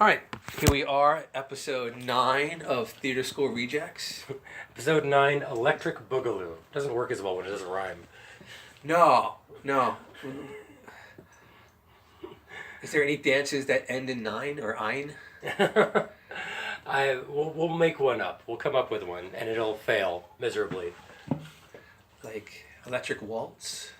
All right, here we are, episode 9 of Theater School Rejects. Episode 9, Electric Boogaloo. Doesn't work as well when it doesn't rhyme. No. Is there any dances that end in 9 or ein? We'll make one up. We'll come up with one, and it'll fail miserably. Like Electric Waltz?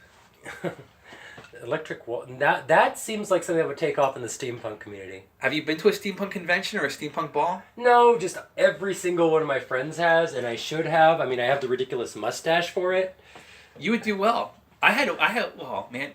Electric Waltz. That seems like something that would take off in the steampunk community. Have you been to a steampunk convention or a steampunk ball? No, just every single one of my friends has, and I should have. I mean, I have the ridiculous mustache for it. You would do well. Oh, man.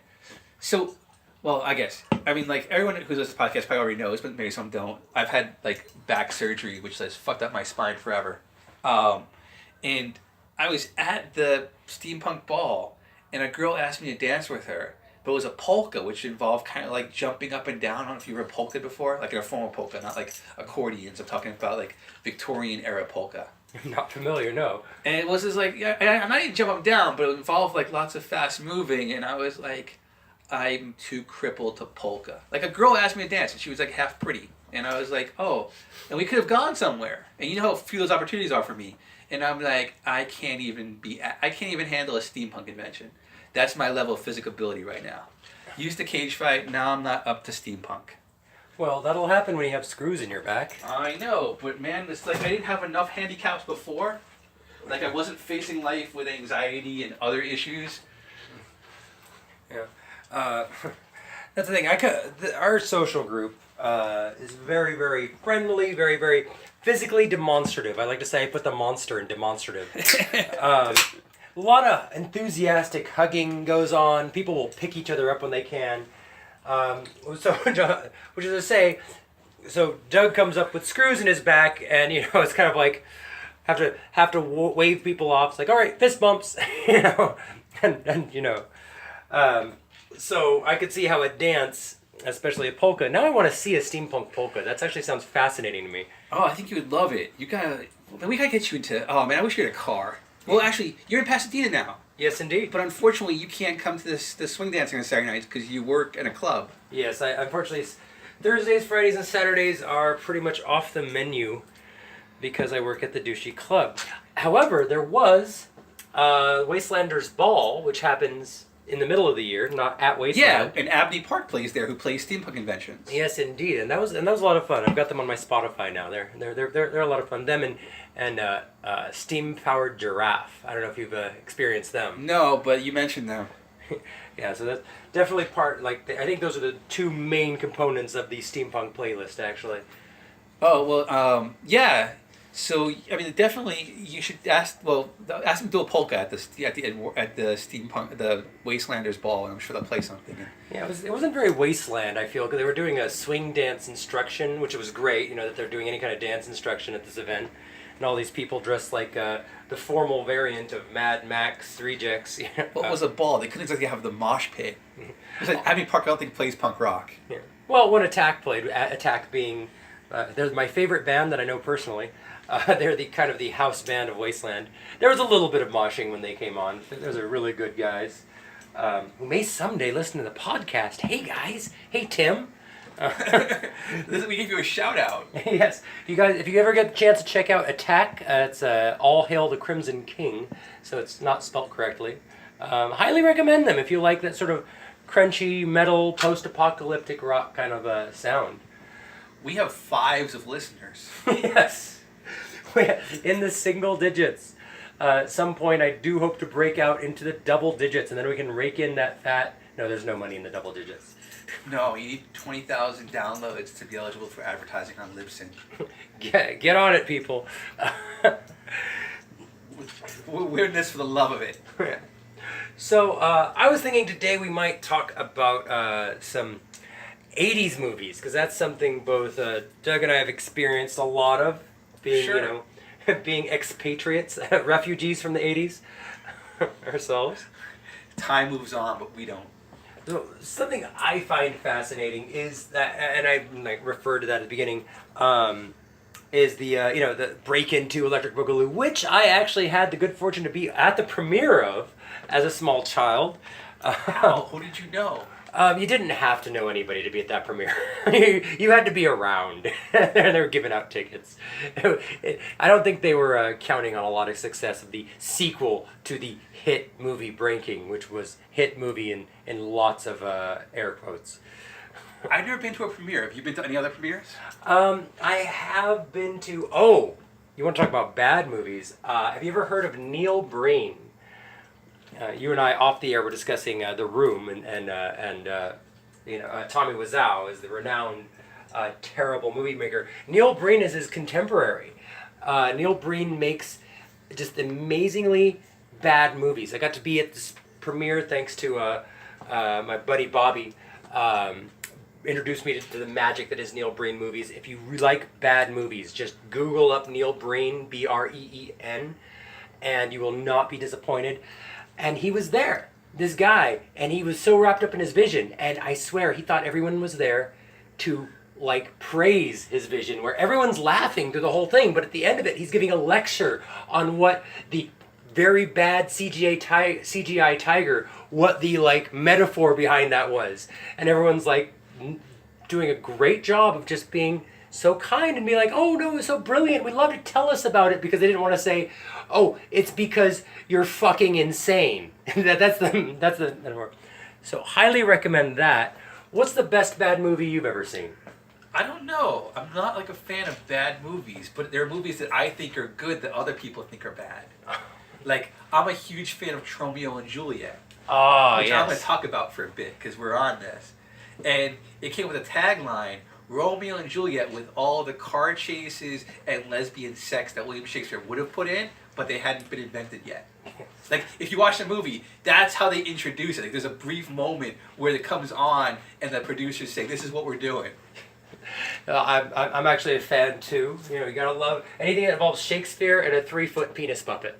So, well, I guess. I mean, like, everyone who's listening to this podcast probably already knows, but maybe some don't. I've had, like, back surgery, which has fucked up my spine forever. And I was at the steampunk ball, and a girl asked me to dance with her. But it was a polka, which involved kind of like jumping up and down. I don't know if you ever polka before, like in a formal polka, not like accordions. I'm talking about like Victorian era polka. I'm not familiar, no. And it was just like, I'm not even jump up and down, but it involved like lots of fast moving. And I was like, I'm too crippled to polka. Like a girl asked me to dance, and she was like half pretty. And I was like, oh, and we could have gone somewhere. And you know how few those opportunities are for me. And I'm like, I can't even handle a steampunk convention. That's my level of physical ability right now. Used to cage fight, now I'm not up to steampunk. Well, that'll happen when you have screws in your back. I know, but man, it's like I didn't have enough handicaps before. Like I wasn't facing life with anxiety and other issues. Yeah. That's the thing. Our social group is very, very friendly, very, very physically demonstrative. I like to say I put the monster in demonstrative. A lot of enthusiastic hugging goes on. People will pick each other up when they can. Which is to say, so Doug comes up with screws in his back, and it's kind of like have to wave people off. It's like, all right, fist bumps, So I could see how a dance, especially a polka. Now I want to see a steampunk polka. That actually sounds fascinating to me. Oh, I think you would love it. We gotta get you into. Oh man, I wish you had a car. Well, actually, you're in Pasadena now. Yes, indeed. But unfortunately, you can't come to the swing dancing on Saturday nights because you work in a club. Yes, unfortunately, Thursdays, Fridays, and Saturdays are pretty much off the menu because I work at the douchey club. However, there was Wastelanders Ball, which happens in the middle of the year, not at Wasteland. Yeah, and Abney Park plays there, who plays steampunk conventions. Yes, indeed, and that was a lot of fun. I've got them on my Spotify now. They're a lot of fun. Them and Steam Powered Giraffe. I don't know if you've experienced them. No, but you mentioned them. Yeah, so that's definitely I think those are the two main components of the steampunk playlist, actually. Oh well, yeah. So I mean, definitely you should ask them to do a polka at the steampunk the Wastelanders Ball, and I'm sure they'll play something. Yeah, it wasn't very Wasteland, I feel, because they were doing a swing dance instruction, which was great. That they're doing any kind of dance instruction at this event, and all these people dressed like the formal variant of Mad Max Rejects. What was a ball? They couldn't exactly have the mosh pit. Abney Park, I don't think plays punk rock. Yeah. Well, when Attack played, Attack being they're my favorite band that I know personally. They're the kind of the house band of Wasteland. There was a little bit of moshing when they came on. Those are really good guys who may someday listen to the podcast. Hey guys, hey Tim. We give you a shout out. Yes, you guys. If you ever get a chance to check out Attack, it's All Hail the Crimson King, so it's not spelt correctly. Highly recommend them if you like that sort of crunchy metal post-apocalyptic rock kind of sound. We have 5s of listeners. Yes. In the single digits. At some point, I do hope to break out into the double digits, and then we can rake in that fat. No, there's no money in the double digits. No, you need 20,000 downloads to be eligible for advertising on Libsyn. Get on it, people. We're in this for the love of it. So, I was thinking today we might talk about some 80s movies, because that's something both Doug and I have experienced a lot of. Being, being expatriates, refugees from the 80s ourselves. Time moves on, but we don't. So something I find fascinating is that, and I referred to that at the beginning, is the break into Electric Boogaloo, which I actually had the good fortune to be at the premiere of as a small child. How? Who did you know? You didn't have to know anybody to be at that premiere. You had to be around. They were giving out tickets. I don't think they were counting on a lot of success of the sequel to the hit movie Breaking, which was hit movie in lots of air quotes. I've never been to a premiere. Have you been to any other premieres? I have been to... Oh, you want to talk about bad movies? Have you ever heard of Neil Breen? You and I off the air were discussing The Room, and Tommy Wiseau is the renowned terrible movie maker. Neil Breen is his contemporary. Neil Breen makes just amazingly bad movies. I got to be at this premiere thanks to my buddy Bobby. Introduced me to the magic that is Neil Breen movies. If you like bad movies, just Google up Neil Breen, Breen, and you will not be disappointed. And he was there, this guy, and he was so wrapped up in his vision, and I swear he thought everyone was there to like praise his vision, where everyone's laughing through the whole thing, but at the end of it he's giving a lecture on what the very bad CGI tiger, what the like metaphor behind that was, and everyone's like doing a great job of just being so kind and be like, oh no, it's so brilliant, we'd love to tell us about it, because they didn't want to say, oh, it's because you're fucking insane. that's the metaphor. So highly recommend that. What's the best bad movie you've ever seen? I don't know. I'm not like a fan of bad movies, but there are movies that I think are good that other people think are bad. Like, I'm a huge fan of Tromeo and Juliet. Oh, which yes. I'm going to talk about for a bit, because we're on this. And it came with a tagline, Romeo and Juliet, with all the car chases and lesbian sex that William Shakespeare would have put in, but they hadn't been invented yet. Like, if you watch the movie, that's how they introduce it. Like, there's a brief moment where it comes on and the producers say, this is what we're doing. I'm actually a fan too. You know, you gotta love anything that involves Shakespeare and a 3-foot penis puppet.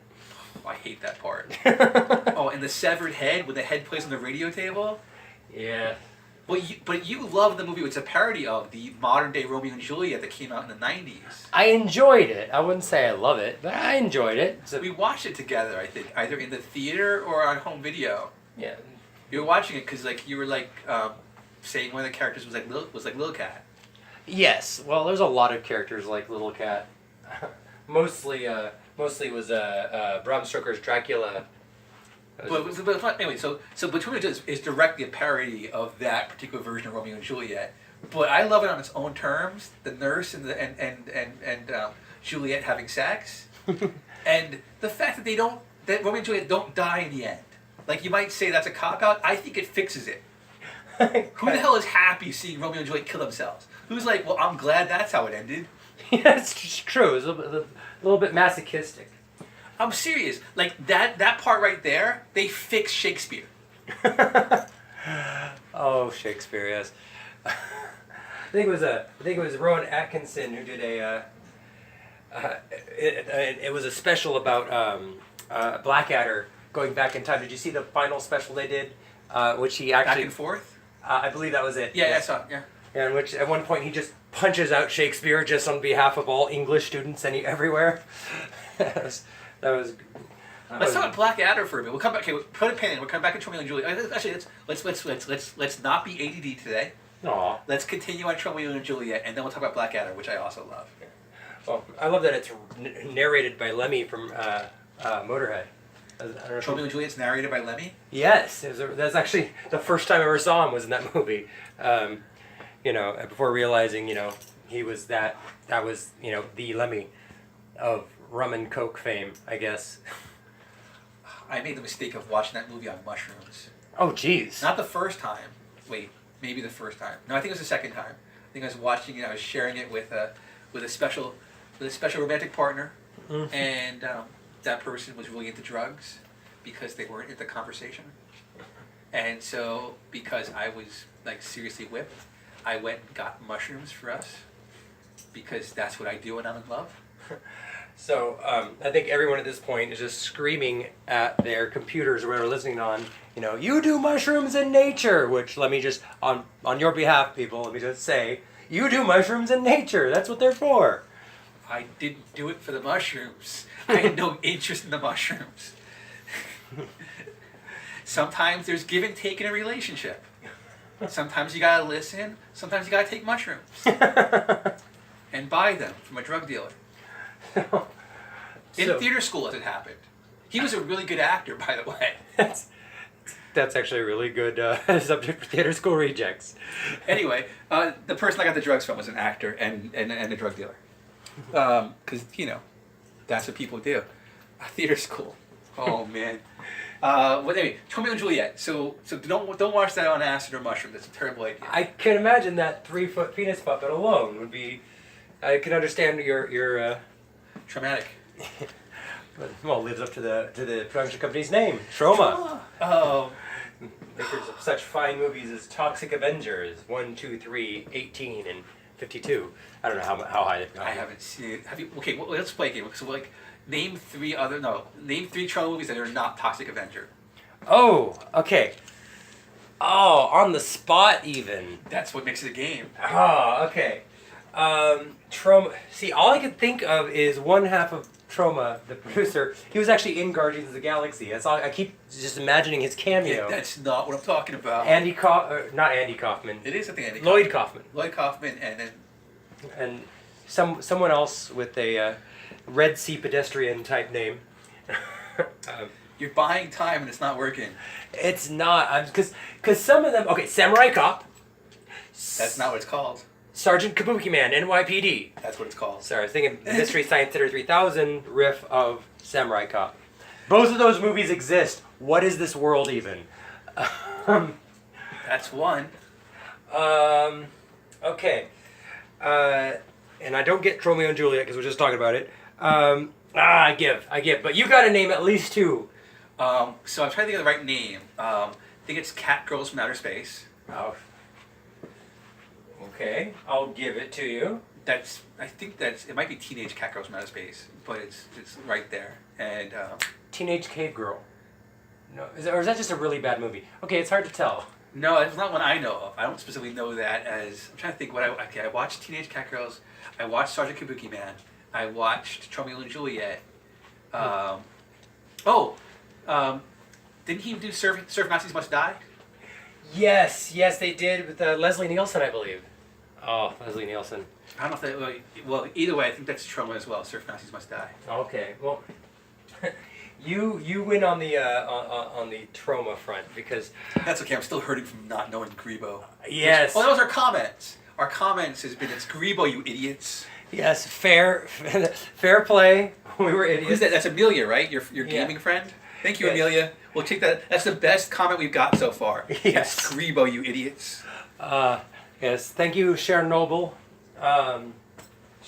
Oh, I hate that part. Oh, and the severed head, when the head plays on the radio table. Yeah. Well, but you love the movie. It's a parody of the modern day Romeo and Juliet that came out in the 90s. I enjoyed it. I wouldn't say I love it, but I enjoyed it. So we watched it together, I think, either in the theater or on home video. Yeah. You were watching it because like you were like saying one of the characters was like Lil Cat. Yes. Well, there's a lot of characters like Little Cat. mostly was Bram Stoker's Dracula. But anyway, so Between the is directly a parody of that particular version of Romeo and Juliet. But I love it on its own terms. The nurse and Juliet having sex, and the fact that Romeo and Juliet don't die in the end. Like, you might say that's a cop out. I think it fixes it. Who the hell is happy seeing Romeo and Juliet kill themselves? Who's like, well, I'm glad that's how it ended. Yeah, it's true. It's a little bit masochistic. I'm serious. Like, that part right there, they fixed Shakespeare. Oh, Shakespeare, yes. I think it was Rowan Atkinson who did it was a special about Blackadder going back in time. Did you see the final special they did? Which he actually... Back and forth? I believe that was it. Yeah, I saw it, yeah. Yeah, in which at one point he just punches out Shakespeare just on behalf of all English students everywhere. that was Let's talk about Blackadder for a bit. We'll come back. Okay, put a pin in. We'll come back to Tromeo and Juliet. Actually, let's not be ADD today. Aw. Let's continue on Tromeo and Juliet, and then we'll talk about Blackadder, which I also love. Well, I love that it's narrated by Lemmy from Motorhead. Tromeo and Juliet's narrated by Lemmy? Yes, that's actually the first time I ever saw him was in that movie. Before realizing, he was that was, the Lemmy of rum and coke fame, I guess. I made the mistake of watching that movie on mushrooms. Oh, jeez. Not the first time. Wait, maybe the first time. No, I think it was the second time. I think I was watching it. I was sharing it with a special romantic partner, and that person was really into drugs because they weren't into conversation. And so, because I was like seriously whipped, I went and got mushrooms for us because that's what I do when I'm in love. So I think everyone at this point is just screaming at their computers or whatever, listening on, you do mushrooms in nature, which let me just, on your behalf, people, let me just say, you do mushrooms in nature. That's what they're for. I didn't do it for the mushrooms. I had no interest in the mushrooms. Sometimes there's give and take in a relationship. Sometimes you gotta listen. Sometimes you gotta take mushrooms and buy them from a drug dealer. In theater school, as it happened. He was a really good actor, by the way. That's actually a really good subject for theater school rejects. Anyway, the person I got the drugs from was an actor and a drug dealer. Because, that's what people do. Theater school. Oh, man. Anyway, Tromeo and Juliet. So don't watch that on acid or mushroom. That's a terrible idea. I can imagine that 3-foot penis puppet alone would be... I can understand your Traumatic. Well, it lives up to the production company's name, Troma. Oh. Makers of such fine movies as Toxic Avengers 1, 2, 3, 18, and 52. I don't know how high they've gone. I haven't seen it. Have you? Okay, well, let's play a game. So, name three Troma movies that are not Toxic Avenger. Oh, okay. Oh, on the spot even. That's what makes it a game. Oh, okay. Troma. See, all I could think of is one half of Troma, the producer. He was actually in Guardians of the Galaxy. That's all. I keep just imagining his cameo. Yeah, that's not what I'm talking about. Not Andy Kaufman. It is, I think, Andy. Lloyd Kaufman. Lloyd Kaufman, and then. And someone else with a Red Sea pedestrian type name. You're buying time and it's not working. It's not. Because some of them. Okay, Samurai Cop. That's not what it's called. Sergeant Kabuki Man, NYPD. That's what it's called. Sorry, I was thinking Mystery Science Theater 3000 riff of Samurai Cop. Both of those movies exist. What is this world even? That's one. Okay. And I don't get Tromeo and Juliet because we're just talking about it. I give. But you got to name at least two. So I'm trying to think of the right name. I think it's Cat Girls from Outer Space. Oh. Okay, I'll give it to you. I think it might be Teenage Cat Girls from Outer Space, but it's right there. And Teenage Cave Girl. No, or is that just a really bad movie? Okay, it's hard to tell. No, it's not one I know of. I don't specifically know that as. I'm trying to think I watched Teenage Cat Girls. I watched Sergeant Kabuki Man. I watched Tromeo and Juliet. Didn't he do Surf Nazis Must Die? Yes, they did with Leslie Nielsen, I believe. Oh, Leslie Nielsen. I don't know if that. Well, either way, I think that's Troma as well. Surf Nazis Must Die. Okay, well, you win on the Troma front because that's okay. I'm still hurting from not knowing Grebo. Yes. That was our comments. Our comments has been it's Grebo, you idiots. Yes, fair play. We were idiots. Who's that? That's Amelia, right? Your gaming friend. Thank you, yes. Amelia. We'll take that. That's the best comment we've got so far. Yes. It's Grebo, you idiots. Yes. Thank you, Sharon Noble. Shout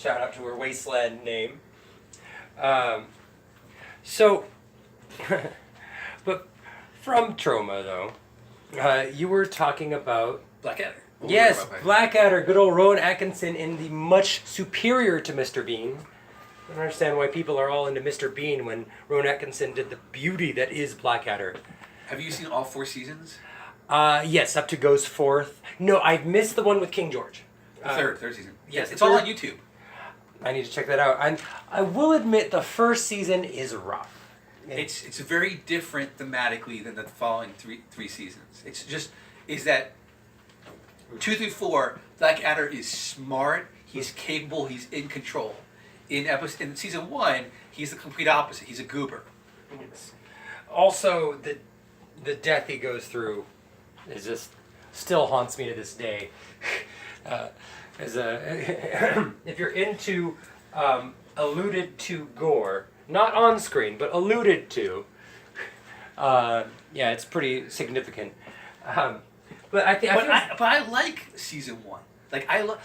out to her wasteland name. But from Troma though, you were talking about Blackadder. Yes, Blackadder, good old Rowan Atkinson in the much superior to Mr. Bean. I don't understand why people are all into Mr. Bean when Rowan Atkinson did the beauty that is Blackadder. Have you seen all 4 seasons? Yes, up to Goes Forth. No, I've missed the one with King George. The third season. Yes, it's all on YouTube. I need to check that out. I will admit the first season is rough. It's very different thematically than the following three seasons. Is that 2 through 4, Blackadder is smart, he's capable, he's in control. In season 1, he's the complete opposite. He's a goober. Yes. Also, the death he goes through is just still haunts me to this day. If you're into alluded to gore, not on screen, but alluded to, yeah, it's pretty significant. But I like season 1.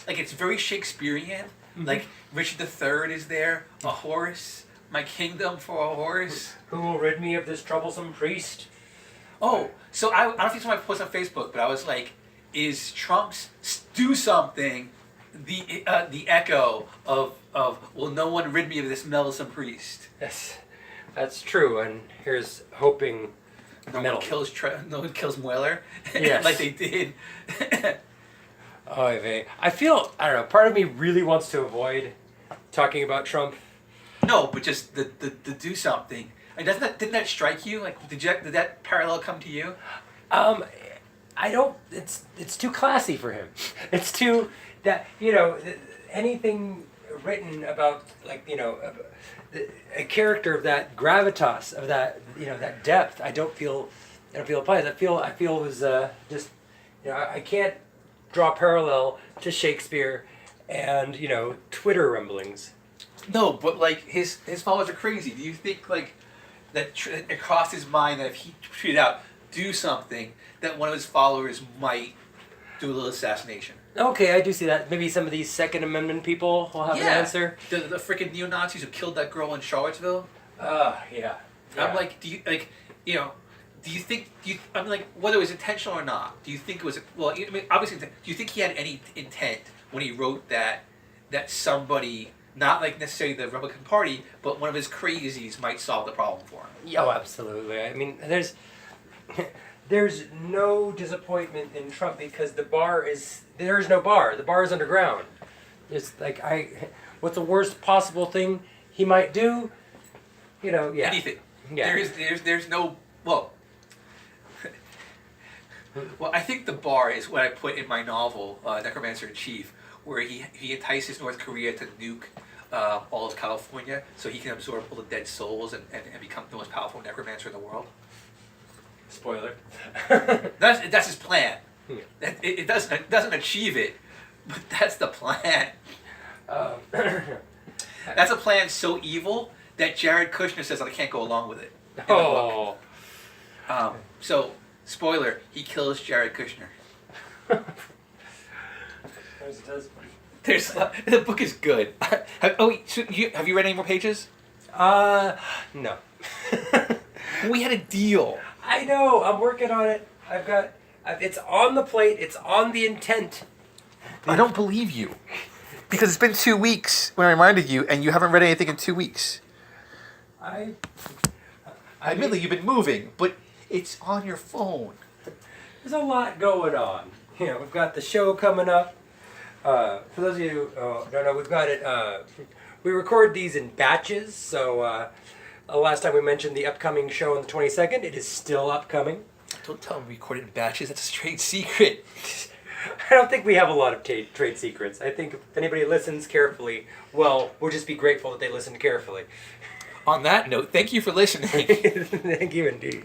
It's very Shakespearean. Mm-hmm. Like Richard III is there, a horse, my kingdom for a horse. Who will rid me of this troublesome priest? Oh, so I don't think it's my post on Facebook, but I was like, is Trump's do something the echo of will no one rid me of this meddlesome priest? Yes, that's true. And here's hoping no one kills Mueller, yes. like they did. I feel, I don't know, part of me really wants to avoid talking about Trump. No, but just the do something. And didn't that strike you? Like, did that parallel come to you? I don't. It's too classy for him. It's too that anything written about like a character of that gravitas of that that depth. I don't feel applies. I feel it was just I can't draw parallel to Shakespeare and Twitter rumblings. No, but like his followers are crazy. Do you think like that it crossed his mind that if he tweeted out do something that one of his followers might do a little assassination? Okay, I do see that. Maybe some of these Second Amendment people will have an answer. The freaking neo-Nazis who killed that girl in Charlottesville. Yeah. I'm like, do you like, do you think? I mean, like, whether it was intentional or not, do you think it was? Well, I mean, obviously, do you think he had any intent when he wrote that somebody, not like necessarily the Republican Party, but one of his crazies might solve the problem for him? Oh, absolutely. I mean, there's no disappointment in Trump because there is no bar. The bar is underground. It's like what's the worst possible thing he might do? Yeah. Anything. Yeah. There's no well. Well, I think the bar is what I put in my novel, Necromancer in Chief, where he entices North Korea to nuke all of California so he can absorb all the dead souls and become the most powerful necromancer in the world. Spoiler. That's his plan. Yeah. It doesn't achieve it, but that's the plan. That's a plan so evil that Jared Kushner says I can't go along with it. Oh. So, spoiler, he kills Jared Kushner. The book is good. Have you read any more pages? No. We had a deal. I know. I'm working on it. It's on the plate. It's on the intent. I don't believe you. Because it's been 2 weeks when I reminded you, and you haven't read anything in 2 weeks. Admittedly, you've been moving, but it's on your phone. There's a lot going on. We've got the show coming up. For those of you who don't know, we've got it. We record these in batches, so last time we mentioned the upcoming show on the 22nd. It is still upcoming. Don't tell them we recorded in batches. That's a trade secret. I don't think we have a lot of trade secrets. I think if anybody listens carefully, well, we'll just be grateful that they listened carefully. On that note, thank you for listening. Thank you indeed.